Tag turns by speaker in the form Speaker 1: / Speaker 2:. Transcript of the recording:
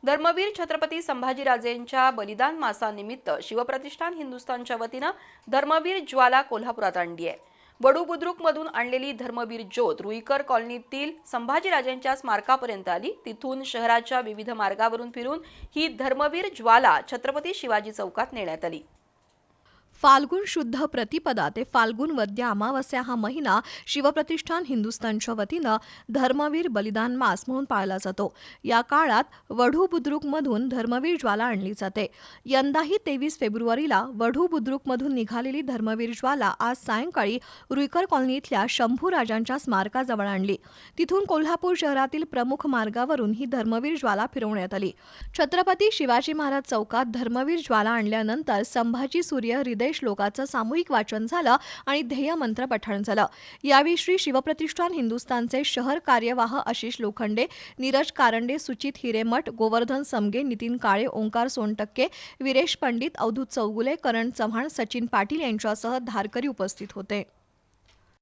Speaker 1: धर्मवीर छत्रपती संभाजीराजेंच्या बलिदान मासानिमित्त शिवप्रतिष्ठान हिंदुस्थानच्या वतीनं धर्मवीर ज्वाला कोल्हापुरात आणली आहे। वडू बुद्रुकमधून आणलेली धर्मवीर ज्योत रुईकर कॉलनीतील संभाजीराजेंच्या स्मारकापर्यंत आली। तिथून शहराच्या विविध मार्गावरून फिरून ही धर्मवीर ज्वाला छत्रपती शिवाजी चौकात नेण्यात आली।
Speaker 2: फाल्गुन शुद्ध प्रतिपदा ते फाल्गुन वद्य अमावस्या हा महिना शिवप्रतिष्ठान हिंदुस्थानच्या वतीनं धर्मवीर बलिदान मास म्हणून पाळला जातो। या काळात वढू बुद्रुकमधून धर्मवीर ज्वाला आणली जाते। यंदाही 23 फेब्रुवारीला वढू बुद्रुकमधून निघालेली धर्मवीर ज्वाला आज सायंकाळी रुईकर कॉलनीतल्या शंभू राजांच्या स्मारकाजवळ आणली। तिथून कोल्हापूर शहरातील प्रमुख मार्गावरून ही धर्मवीर ज्वाला फिरवण्यात आली। छत्रपती शिवाजी महाराज चौकात धर्मवीर ज्वाला आणल्यानंतर संभाजी सूर्य हृदय श्लोकाचं सामूहिक वाचन झालं आणि ध्येय मंत्र पठण झालं। यावेळी श्री शिवप्रतिष्ठान हिंदुस्थानचे शहर कार्यवाह आशिष लोखंडे, नीरज कारंडे, सुचित हिरेमठ, गोवर्धन समगे, नितीन काळे, ओंकार सोनटक्के, विरेश पंडित, अवधूत चौगुले, करण चव्हाण, सचिन पाटील यांच्यासह धारकरी उपस्थित होते।